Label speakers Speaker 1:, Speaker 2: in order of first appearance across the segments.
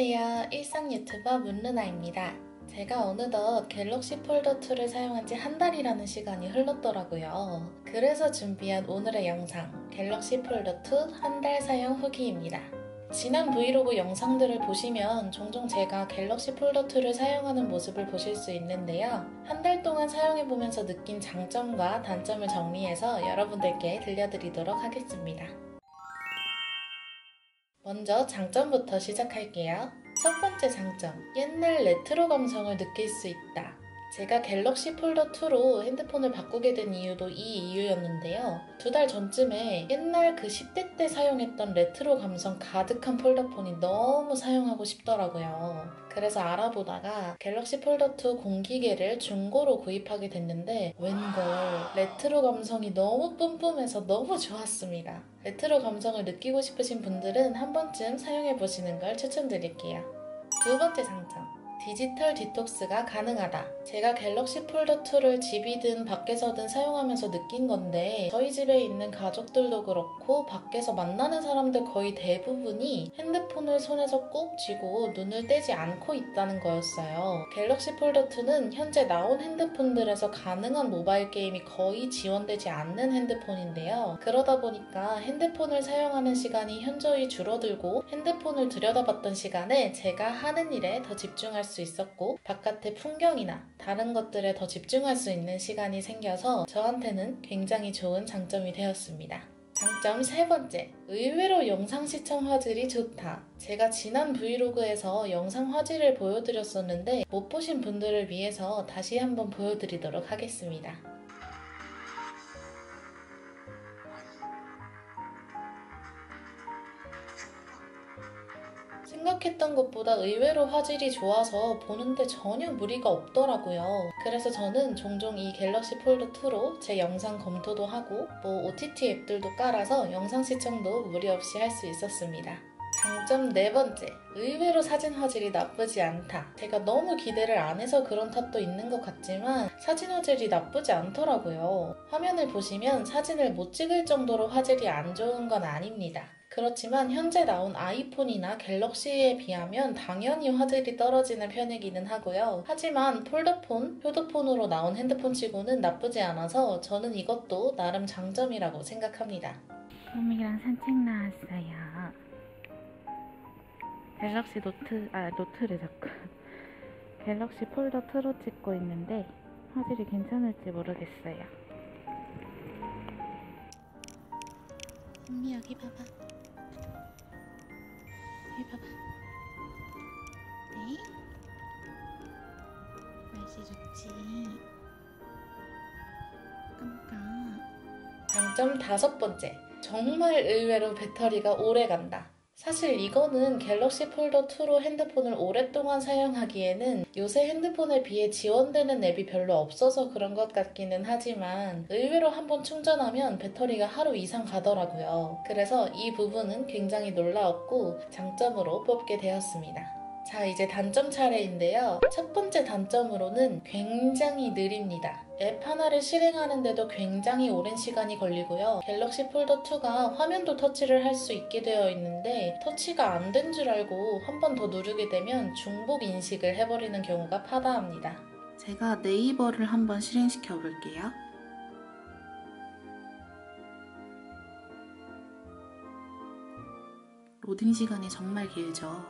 Speaker 1: 안녕하세요. 일상 유튜버 문루나입니다. 제가 어느덧 갤럭시 폴더2를 사용한 지 한 달이라는 시간이 흘렀더라고요. 그래서 준비한 오늘의 영상, 갤럭시 폴더2 한 달 사용 후기입니다. 지난 브이로그 영상들을 보시면 종종 제가 갤럭시 폴더2를 사용하는 모습을 보실 수 있는데요. 한 달 동안 사용해보면서 느낀 장점과 단점을 정리해서 여러분들께 들려드리도록 하겠습니다. 먼저 장점부터 시작할게요. 첫 번째 장점, 옛날 레트로 감성을 느낄 수 있다. 제가 갤럭시 폴더2로 핸드폰을 바꾸게 된 이유도 이 이유였는데요. 2달 전쯤에 옛날 그 10대 때 사용했던 레트로 감성 가득한 폴더폰이 너무 사용하고 싶더라고요. 그래서 알아보다가 갤럭시 폴더2 공기계를 중고로 구입하게 됐는데 웬걸 레트로 감성이 너무 뿜뿜해서 너무 좋았습니다. 레트로 감성을 느끼고 싶으신 분들은 한 번쯤 사용해보시는 걸 추천드릴게요. 두 번째 장점, 디지털 디톡스가 가능하다. 제가 갤럭시 폴더2를 집이든 밖에서든 사용하면서 느낀 건데 저희 집에 있는 가족들도 그렇고 밖에서 만나는 사람들 거의 대부분이 핸드폰을 손에서 꼭 쥐고 눈을 떼지 않고 있다는 거였어요. 갤럭시 폴더2는 현재 나온 핸드폰들에서 가능한 모바일 게임이 거의 지원되지 않는 핸드폰인데요. 그러다 보니까 핸드폰을 사용하는 시간이 현저히 줄어들고 핸드폰을 들여다봤던 시간에 제가 하는 일에 더 집중할 수 있었고 바깥의 풍경이나 다른 것들에 더 집중할 수 있는 시간이 생겨서 저한테는 굉장히 좋은 장점이 되었습니다. 장점 세 번째, 의외로 영상 시청 화질이 좋다. 제가 지난 브이로그에서 영상 화질을 보여드렸었는데 못 보신 분들을 위해서 다시 한번 보여드리도록 하겠습니다. 생각했던 것보다 의외로 화질이 좋아서 보는데 전혀 무리가 없더라고요. 그래서 저는 종종 이 갤럭시 폴더2로 제 영상 검토도 하고 OTT 앱들도 깔아서 영상 시청도 무리 없이 할 수 있었습니다. 장점 네 번째, 의외로 사진 화질이 나쁘지 않다. 제가 너무 기대를 안 해서 그런 탓도 있는 것 같지만 사진 화질이 나쁘지 않더라고요. 화면을 보시면 사진을 못 찍을 정도로 화질이 안 좋은 건 아닙니다. 그렇지만 현재 나온 아이폰이나 갤럭시에 비하면 당연히 화질이 떨어지는 편이기는 하고요. 하지만 폴더폰, 효도폰으로 나온 핸드폰 치고는 나쁘지 않아서 저는 이것도 나름 장점이라고 생각합니다.
Speaker 2: 소미랑 산책 나왔어요. 갤럭시 노트를 자꾸 갤럭시 폴더2로 찍고 있는데 화질이 괜찮을지 모르겠어요.
Speaker 1: 언니 여기 봐봐. 여기 봐봐. 네? 날씨 좋지? 깜깜. 장점 다섯 번째, 정말 의외로 배터리가 오래 간다. 사실 이거는 갤럭시 폴더2로 핸드폰을 오랫동안 사용하기에는 요새 핸드폰에 비해 지원되는 앱이 별로 없어서 그런 것 같기는 하지만 의외로 한번 충전하면 배터리가 하루 이상 가더라고요. 그래서 이 부분은 굉장히 놀라웠고 장점으로 뽑게 되었습니다. 자, 이제 단점 차례인데요. 첫 번째 단점으로는 굉장히 느립니다. 앱 하나를 실행하는데도 굉장히 오랜 시간이 걸리고요. 갤럭시 폴더2가 화면도 터치를 할 수 있게 되어 있는데 터치가 안 된 줄 알고 한 번 더 누르게 되면 중복 인식을 해버리는 경우가 파다합니다. 제가 네이버를 한번 실행시켜 볼게요. 로딩 시간이 정말 길죠.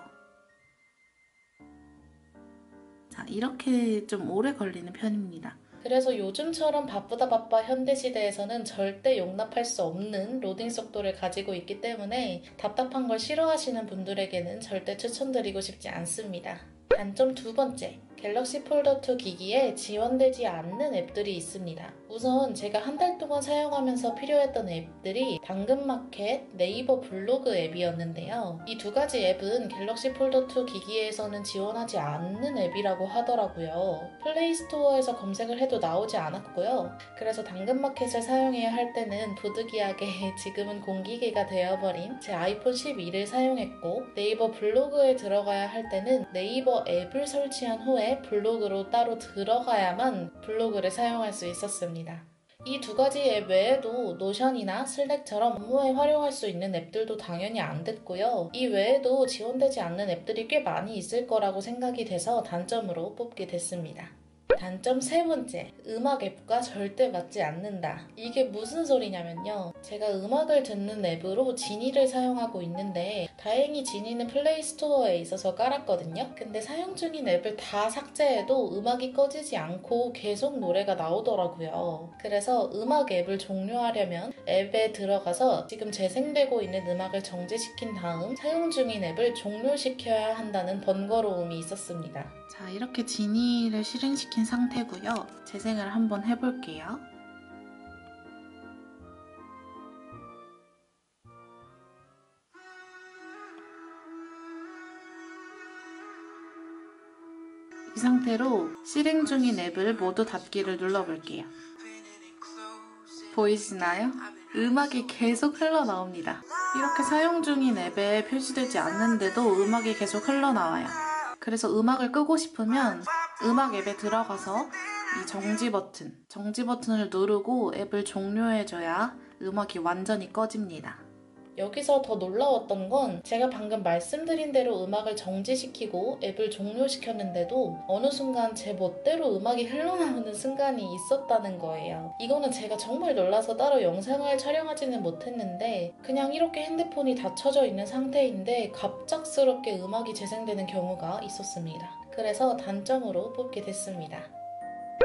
Speaker 1: 자, 이렇게 좀 오래 걸리는 편입니다. 그래서 요즘처럼 바쁘다 바빠 현대시대에서는 절대 용납할 수 없는 로딩 속도를 가지고 있기 때문에 답답한 걸 싫어하시는 분들에게는 절대 추천드리고 싶지 않습니다. 단점 두 번째, 갤럭시 폴더2 기기에 지원되지 않는 앱들이 있습니다. 우선 제가 한 달 동안 사용하면서 필요했던 앱들이 당근마켓, 네이버 블로그 앱이었는데요. 이 두 가지 앱은 갤럭시 폴더2 기기에서는 지원하지 않는 앱이라고 하더라고요. 플레이스토어에서 검색을 해도 나오지 않았고요. 그래서 당근마켓을 사용해야 할 때는 부득이하게 지금은 공기계가 되어버린 제 아이폰 12를 사용했고 네이버 블로그에 들어가야 할 때는 네이버 앱을 설치한 후에 블로그로 따로 들어가야만 블로그를 사용할 수 있었습니다. 이 두 가지 앱 외에도 노션이나 슬랙처럼 업무에 활용할 수 있는 앱들도 당연히 안 됐고요. 이 외에도 지원되지 않는 앱들이 꽤 많이 있을 거라고 생각이 돼서 단점으로 뽑게 됐습니다. 단점 세 번째, 음악 앱과 절대 맞지 않는다. 이게 무슨 소리냐면요. 제가 음악을 듣는 앱으로 지니를 사용하고 있는데 다행히 지니는 플레이스토어에 있어서 깔았거든요. 근데 사용 중인 앱을 다 삭제해도 음악이 꺼지지 않고 계속 노래가 나오더라고요. 그래서 음악 앱을 종료하려면 앱에 들어가서 지금 재생되고 있는 음악을 정지시킨 다음 사용 중인 앱을 종료시켜야 한다는 번거로움이 있었습니다. 자, 이렇게 지니를 실행시킨 상태고요. 재생을 한번 해볼게요. 이 상태로 실행 중인 앱을 모두 닫기를 눌러볼게요. 보이시나요? 음악이 계속 흘러나옵니다. 이렇게 사용 중인 앱에 표시되지 않는데도 음악이 계속 흘러나와요. 그래서 음악을 끄고 싶으면 음악 앱에 들어가서 이 정지 버튼을 누르고 앱을 종료해줘야 음악이 완전히 꺼집니다. 여기서 더 놀라웠던 건 제가 방금 말씀드린 대로 음악을 정지시키고 앱을 종료시켰는데도 어느 순간 제 멋대로 음악이 흘러나오는 순간이 있었다는 거예요. 이거는 제가 정말 놀라서 따로 영상을 촬영하지는 못했는데 그냥 이렇게 핸드폰이 닫혀져 있는 상태인데 갑작스럽게 음악이 재생되는 경우가 있었습니다. 그래서 단점으로 뽑게 됐습니다.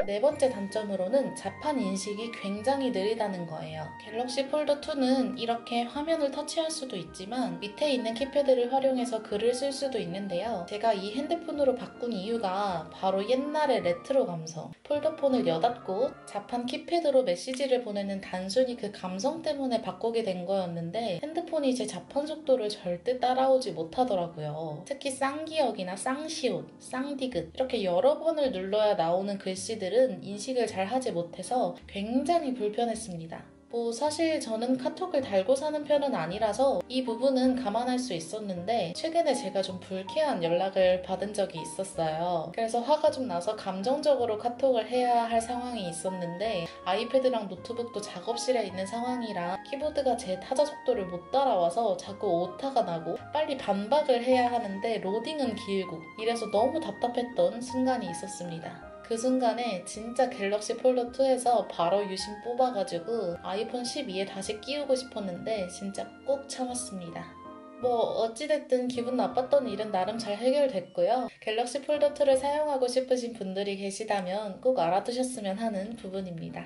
Speaker 1: 네 번째 단점으로는 자판 인식이 굉장히 느리다는 거예요. 갤럭시 폴더 2는 이렇게 화면을 터치할 수도 있지만 밑에 있는 키패드를 활용해서 글을 쓸 수도 있는데요. 제가 이 핸드폰으로 바꾼 이유가 바로 옛날의 레트로 감성. 폴더폰을 여닫고 자판 키패드로 메시지를 보내는 단순히 그 감성 때문에 바꾸게 된 거였는데 핸드폰이 제 자판 속도를 절대 따라오지 못하더라고요. 특히 쌍기역이나 쌍시옷, 쌍디귿 이렇게 여러 번을 눌러야 나오는 글씨들은 인식을 잘 하지 못해서 굉장히 불편했습니다. 사실 저는 카톡을 달고 사는 편은 아니라서 이 부분은 감안할 수 있었는데 최근에 제가 좀 불쾌한 연락을 받은 적이 있었어요. 그래서 화가 좀 나서 감정적으로 카톡을 해야 할 상황이 있었는데 아이패드랑 노트북도 작업실에 있는 상황이라 키보드가 제 타자 속도를 못 따라와서 자꾸 오타가 나고 빨리 반박을 해야 하는데 로딩은 길고 이래서 너무 답답했던 순간이 있었습니다. 그 순간에 진짜 갤럭시 폴더 2에서 바로 유심 뽑아가지고 아이폰 12에 다시 끼우고 싶었는데 진짜 꼭 참았습니다. 어찌됐든 기분 나빴던 일은 나름 잘 해결됐고요. 갤럭시 폴더 2를 사용하고 싶으신 분들이 계시다면 꼭 알아두셨으면 하는 부분입니다.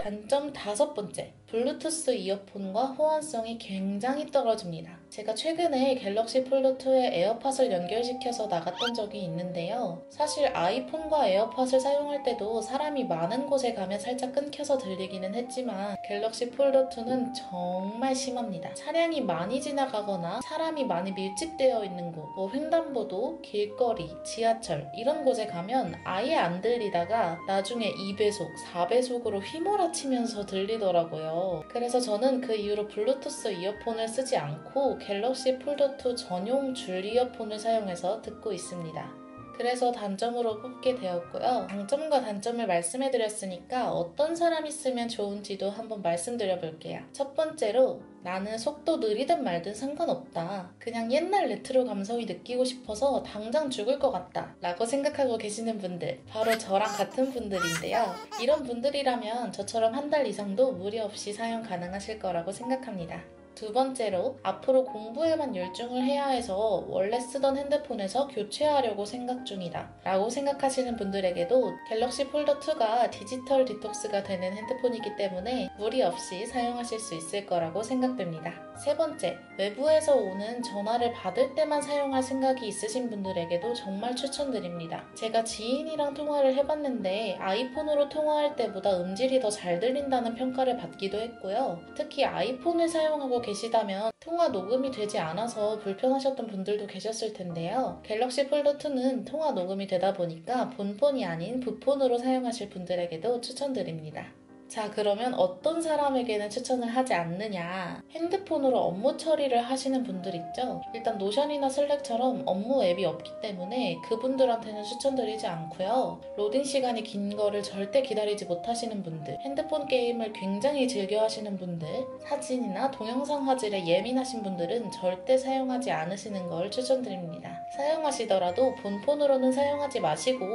Speaker 1: 단점 다섯 번째, 블루투스 이어폰과 호환성이 굉장히 떨어집니다. 제가 최근에 갤럭시 폴더2에 에어팟을 연결시켜서 나갔던 적이 있는데요. 사실 아이폰과 에어팟을 사용할 때도 사람이 많은 곳에 가면 살짝 끊겨서 들리기는 했지만 갤럭시 폴더2는 정말 심합니다. 차량이 많이 지나가거나 사람이 많이 밀집되어 있는 곳, 횡단보도, 길거리, 지하철 이런 곳에 가면 아예 안 들리다가 나중에 2배속, 4배속으로 휘몰아치면서 들리더라고요. 그래서 저는 그 이후로 블루투스 이어폰을 쓰지 않고 갤럭시 폴더2 전용 줄 이어폰을 사용해서 듣고 있습니다. 그래서 단점으로 뽑게 되었고요. 장점과 단점을 말씀해드렸으니까 어떤 사람이 쓰면 좋은지도 한번 말씀드려볼게요. 첫 번째로 나는 속도 느리든 말든 상관없다. 그냥 옛날 레트로 감성이 느끼고 싶어서 당장 죽을 것 같다. 라고 생각하고 계시는 분들, 바로 저랑 같은 분들인데요. 이런 분들이라면 저처럼 한 달 이상도 무리 없이 사용 가능하실 거라고 생각합니다. 두 번째로 앞으로 공부에만 열중을 해야 해서 원래 쓰던 핸드폰에서 교체하려고 생각 중이다 라고 생각하시는 분들에게도 갤럭시 폴더2가 디지털 디톡스가 되는 핸드폰이기 때문에 무리 없이 사용하실 수 있을 거라고 생각됩니다. 세 번째, 외부에서 오는 전화를 받을 때만 사용할 생각이 있으신 분들에게도 정말 추천드립니다. 제가 지인이랑 통화를 해봤는데 아이폰으로 통화할 때보다 음질이 더 잘 들린다는 평가를 받기도 했고요. 특히 아이폰을 사용하고 계시다면 통화 녹음이 되지 않아서 불편하셨던 분들도 계셨을 텐데요. 갤럭시 폴더2는 통화 녹음이 되다 보니까 본폰이 아닌 부폰으로 사용하실 분들에게도 추천드립니다. 자, 그러면 어떤 사람에게는 추천을 하지 않느냐? 핸드폰으로 업무 처리를 하시는 분들 있죠? 일단 노션이나 슬랙처럼 업무 앱이 없기 때문에 그분들한테는 추천드리지 않고요. 로딩 시간이 긴 거를 절대 기다리지 못하시는 분들, 핸드폰 게임을 굉장히 즐겨 하시는 분들, 사진이나 동영상 화질에 예민하신 분들은 절대 사용하지 않으시는 걸 추천드립니다. 사용하시더라도 본폰으로는 사용하지 마시고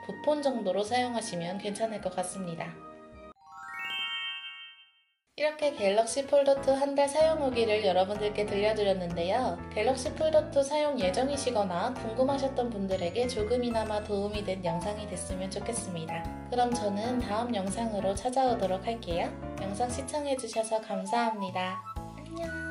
Speaker 1: 부폰 정도로 사용하시면 괜찮을 것 같습니다. 이렇게 갤럭시 폴더2 한 달 사용 후기를 여러분들께 들려드렸는데요. 갤럭시 폴더2 사용 예정이시거나 궁금하셨던 분들에게 조금이나마 도움이 된 영상이 됐으면 좋겠습니다. 그럼 저는 다음 영상으로 찾아오도록 할게요. 영상 시청해주셔서 감사합니다. 안녕.